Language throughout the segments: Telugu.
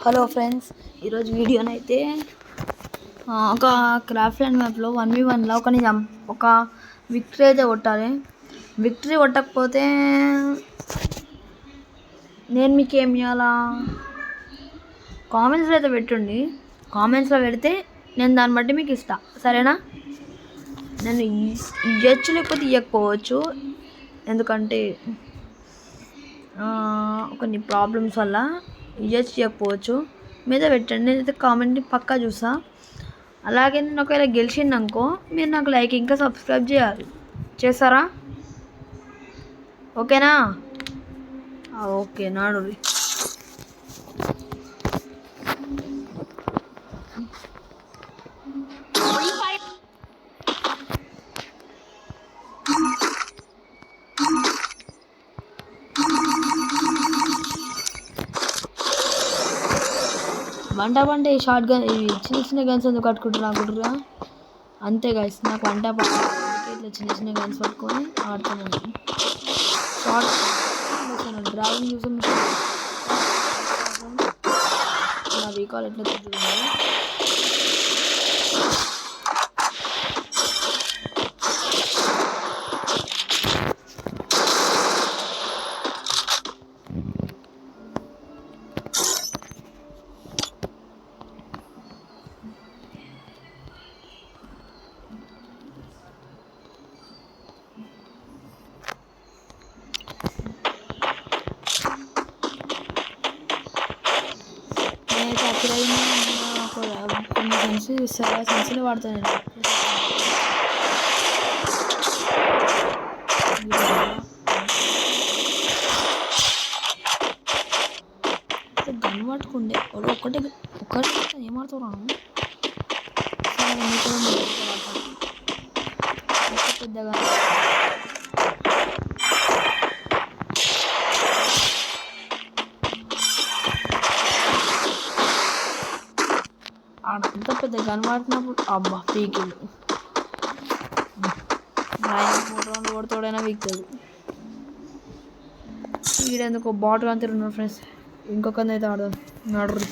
హలో ఫ్రెండ్స్, ఈరోజు వీడియోనైతే ఒక క్రాఫ్ట్ ల్యాండ్ మ్యాప్లో 1v1లో ఒక విక్టరీ అయితే కొట్టాలి. విక్టరీ కొట్టకపోతే నేను మీకు ఏం చేయాలా? కామెంట్స్లో అయితే పెట్టండి. కామెంట్స్లో పెడితే నేను దాన్ని బట్టి మీకు ఇస్తా, సరేనా? నేను ఇవ్వచ్చు లేకపోతే ఇవ్వకపోవచ్చు, ఎందుకంటే కొన్ని ప్రాబ్లమ్స్ వల్ల ఇవ్వచ్చు ఇవ్వకపోవచ్చు. మీద పెట్టండి, నేనైతే కామెంట్ని పక్కా చూసా. అలాగే నేను ఒకవేళ గెలిచిందనుకో మీరు నాకు లైక్ ఇంకా సబ్స్క్రైబ్ చేస్తారా? ఓకేనా? ఓకే, నాడు వంట ఈ షార్ట్ గన్, ఇవి చిన్న గన్స్ ఎందుకు కట్టుకుంటున్నా అంతే గైస్. నాకు వంట ఇట్లా చిన్న గన్స్ పట్టుకొని ఆడుతున్నాను. షార్ట్ డ్రాగన్ చూసి నా రీకాల్ ఎట్లా తిరుగుతుంది. కొన్ని సెన్స్ని వాడతాను నేను. గన్ పట్టుకుండే ఒకటి ఏమాడుతున్నాను పెద్దగా. అంత పెద్ద కనబడుతున్నప్పుడు అబ్బా పీకిలు 3 రౌండ్లు కొడుతోడైనా వీక్తుంది. వీడెందుకు బాటిల్ అంతా ఉన్నాడు ఫ్రెండ్స్. ఇంకొకరిని అయితే ఆడదాం, నడురు.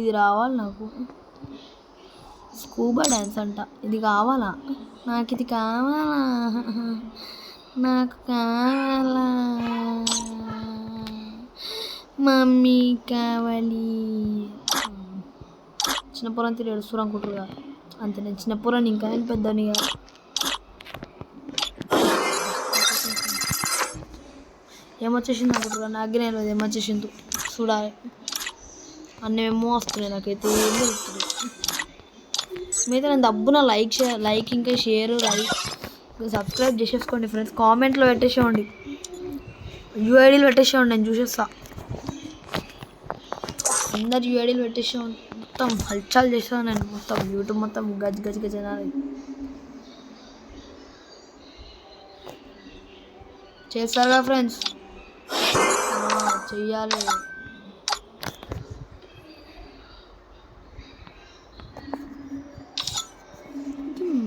ఇది రావాలి నాకు. స్కూబా డ్యాన్స్ అంట, ఇది కావాలా నాకు? ఇది కావాలా నాకు? కావాలా మమ్మీ? కావాలి. చిన్నపురం తిరిగి ఏడుస్తురు అనుకుంటారుగా, అంతే. నేను చిన్నపురం, ఇంకా నేను పెద్దని కదా. ఏమొచ్చేసింది అనుకుంటారు, నాకే నేను ఏమొచ్చేసింది చూడాలి. అన్నేమో వస్తున్నాయి, నాకైతే ఏం జరుగుతుంది. మీద నేను దబ్బున లైక్ ఇంకా షేర్ సబ్స్క్రైబ్ చేసేసుకోండి ఫ్రెండ్స్. కామెంట్లో పెట్టేసేయండి, యూఐడీలు పెట్టేసేయండి, నేను చూసేస్తా. అందరు యూఐడీలు పెట్టేసేయండి, మొత్తం హల్చల్ చేస్తాను నేను. మొత్తం యూట్యూబ్ మొత్తం గజ్ చేస్తారుగా ఫ్రెండ్స్, చెయ్యాలి.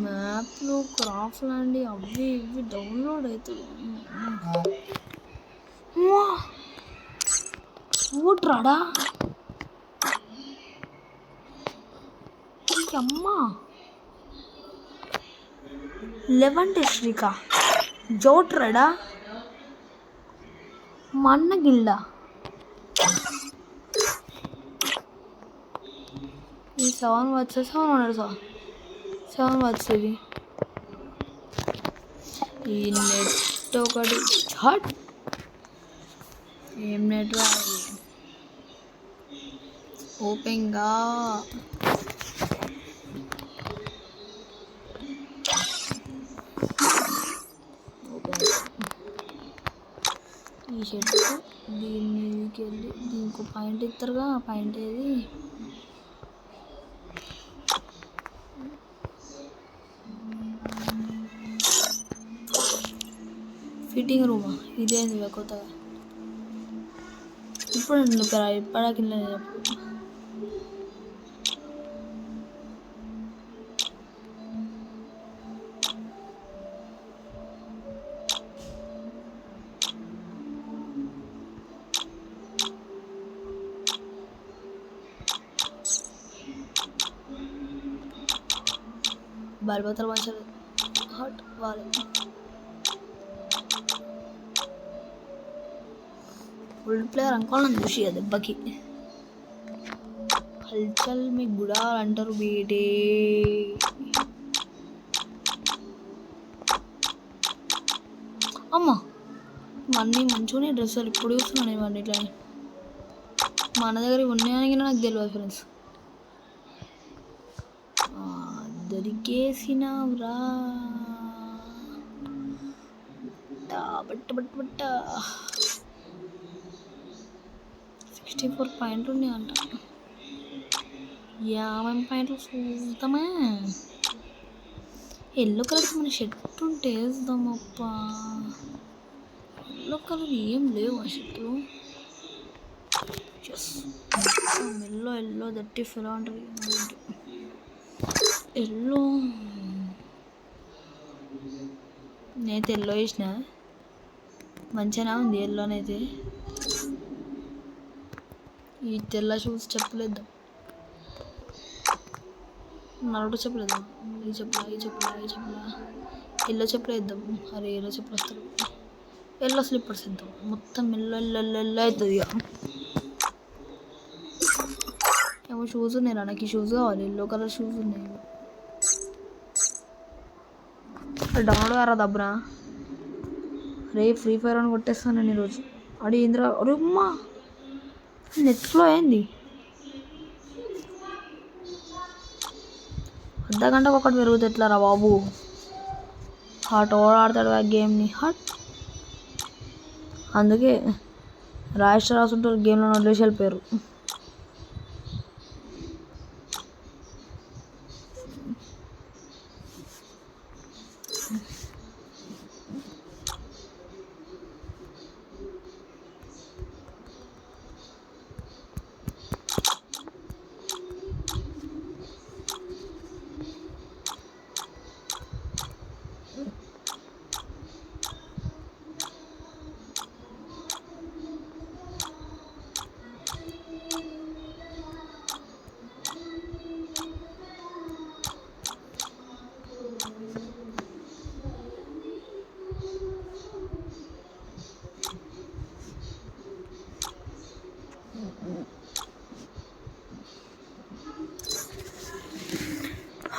మ్యాప్లో క్రాఫ్ట్ ల్యాండ్ అవి ఇవి డౌన్లోడ్ అవుతుంది. ఓట్రాడా అమ్మా 11 డిస్ట్రిక్టా? జోట్రాడా మన్నగిల్డా? ఈ 7 వచ్చేసి 7 వచ్చేది. ఈ నెట్ ఒకటి ఛాట్, ఏం నెట్ రాదు. ఓపెన్గా ఈ షర్ట్ దీనికి వెళ్ళి దీనికి పాయింట్ ఇస్తారుగా. పాయింట్ ఏది? ఫిట్టింగ్ రూమా? ఇదేంది కొత్తగా? ఇప్పుడు ఇప్పటికి బలబతలు మంచిగా హాట్ వాళ్ళు ఫుల్ ప్లేయర్ అనుకోవాలని చూసి దెబ్బకి హల్చల్ మీకు కూడా అంటారు బీటే అమ్మా ఇవన్నీ మంచిగానే డ్రెస్సులు ఇప్పుడు చూస్తున్నాను ఇవన్నీ ఇట్లా మన దగ్గర ఉన్నాయని నాకు తెలియదు ఫ్రెండ్స్ దొరికేసినవురా బట్ట 64 పాయింట్లు ఉన్నాయంట 50 పాయింట్లు చూద్దామా ఎల్లో కలర్ మన షర్ట్ ఉంటే వేద్దామప్ప ఎల్లో కలర్ ఏం లేవు ఆ షర్ట్లు ఎల్లో దట్టి ఎలా ఉంటుంది ఎల్లో నేనైతే ఎల్లో వేసిన మంచిగా ఉంది ఎల్లోనైతే ఈ తెల్ల షూస్ చెప్పలేద్దాం నలుడు చెప్పలేద్దాం ఈ చెప్పలా ఎల్లో చెప్పలేద్దాం అరే ఎల్లో చెప్పులు వస్తారు ఎల్లో స్లిప్పర్స్ ఇద్దాం మొత్తం ఎల్లో అవుతుంది ఇక ఏమో షూస్ ఉన్నాయి నాకు ఈ షూస్ కావాలి ఎల్లో కలర్ షూస్ ఉన్నాయి డౌన్లోడ్ కారా దబ్బరా రే ఫ్రీ ఫైర్ అని కొట్టేస్తాను నేను ఈరోజు అడి ఇంద్రా అరే అమ్మా నెట్లో ఏంది అర్ధగంటకు ఒకటి పెరుగుతుంది ఎట్లారా బాబు హాట్ ఓవర్ ఆడతాడు ఆ గేమ్ని హాట్ అందుకే రాస్తుంటారు గేమ్లో వదిలేసి వెళ్ళిపోయారు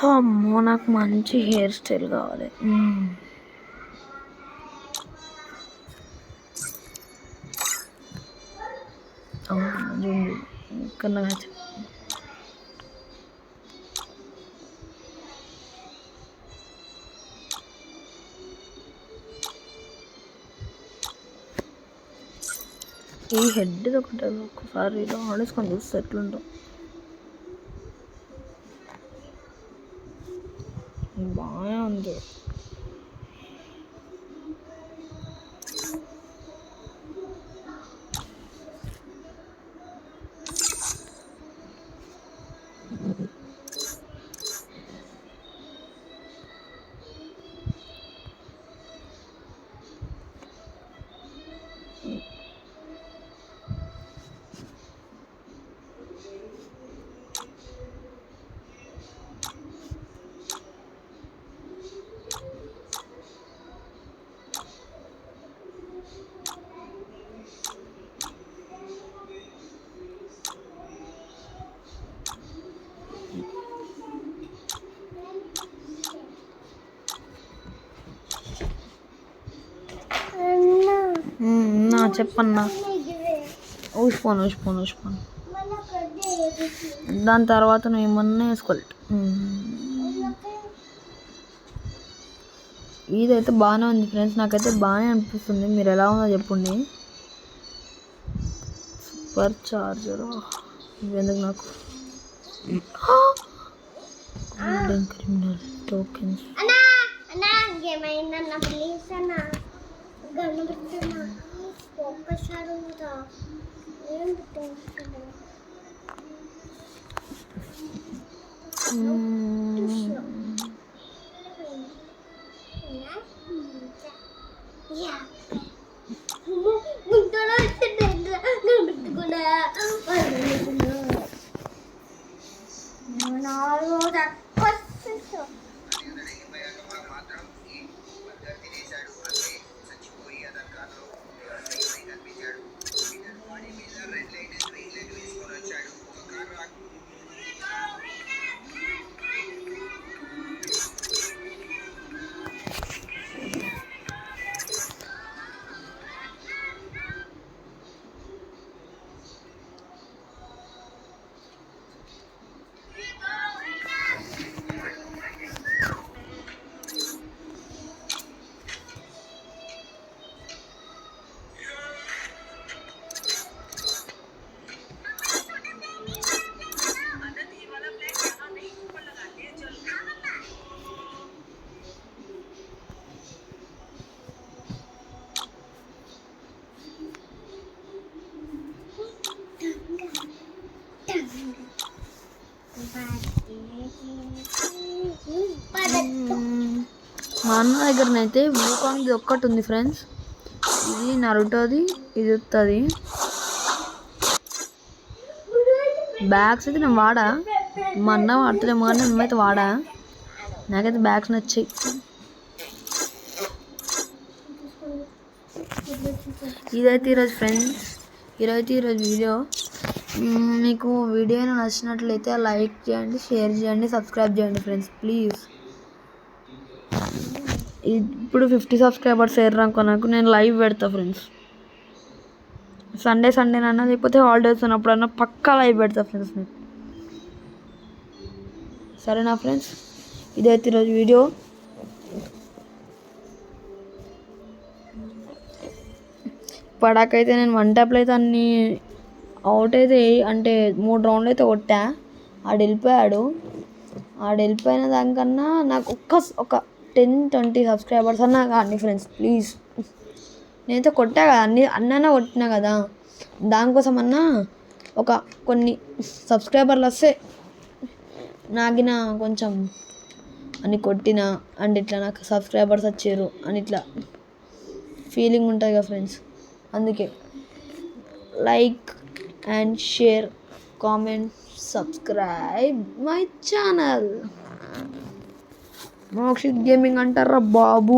అమ్మో నాకు మంచి హెయిర్ స్టైల్ కావాలి కన్నా ఈ హెడ్ ఒకటి ఒక్కసారి ఇలా ఆడేసుకొని చూస్తే ఎట్లుంటాం బాగా ఉంది చెప్పన్నా ఊసిపోను దాని తర్వాత నువ్వు ఏమన్నా వేసుకోవాలి ఇదైతే బాగానే ఉంది ఫ్రెండ్స్ నాకైతే బాగానే అనిపిస్తుంది మీరు ఎలా ఉందో చెప్పండి సూపర్ చార్జర్ ఇవెందుకు నాకు క్రిమినల్ టోకెన్స్ మా అన్న దగ్గరనైతే వూకాంగ్ది ఒక్కటి ఉంది ఫ్రెండ్స్. ఇది నరుటోది, ఇది వస్తుంది. బ్యాగ్స్ అయితే నేను వాడా, మా అన్న వాడతలేమో కానీ మేమైతే వాడా. నాకైతే బ్యాగ్స్ నచ్చాయి. ఇదైతే ఈరోజు ఫ్రెండ్స్, ఈరోజు వీడియో. మీకు వీడియో నచ్చినట్లయితే లైక్ చేయండి, షేర్ చేయండి, సబ్స్క్రైబ్ చేయండి ఫ్రెండ్స్ ప్లీజ్. ఇప్పుడు 50 సబ్స్క్రైబర్స్ ఏర్రాక నాకు నేను లైవ్ పెడతా ఫ్రెండ్స్. సండేనన్నా లేకపోతే హాలిడేస్ ఉన్నప్పుడన్నా పక్కా లైవ్ పెడతా ఫ్రెండ్స్ నేను. సరేనా ఫ్రెండ్స్, ఇదైతే ఈరోజు వీడియో. పడాకైతే నేను 1 ట్యాప్లో అయితే అన్ని అవుట్ అయితే అంటే 3 రౌండ్లు అయితే కొట్టా. ఆడు వెళ్ళిపోయిన దానికన్నా నాకు ఒక 10-20 సబ్స్క్రైబర్స్ అన్నా కానీ ఫ్రెండ్స్ ప్లీజ్. నేనైతే కొట్టా కదా, అన్న కొట్టినా కదా, దానికోసం అన్నా కొన్ని సబ్స్క్రైబర్లు వస్తే నాకిన కొంచెం అని కొట్టిన అండ్ ఇట్లా నాకు సబ్స్క్రైబర్స్ వచ్చారు అని ఇట్లా ఫీలింగ్ ఉంటుంది కదా ఫ్రెండ్స్. అందుకే like and share, comment, subscribe my channel. Mokshith gaming అంటారా బాబు.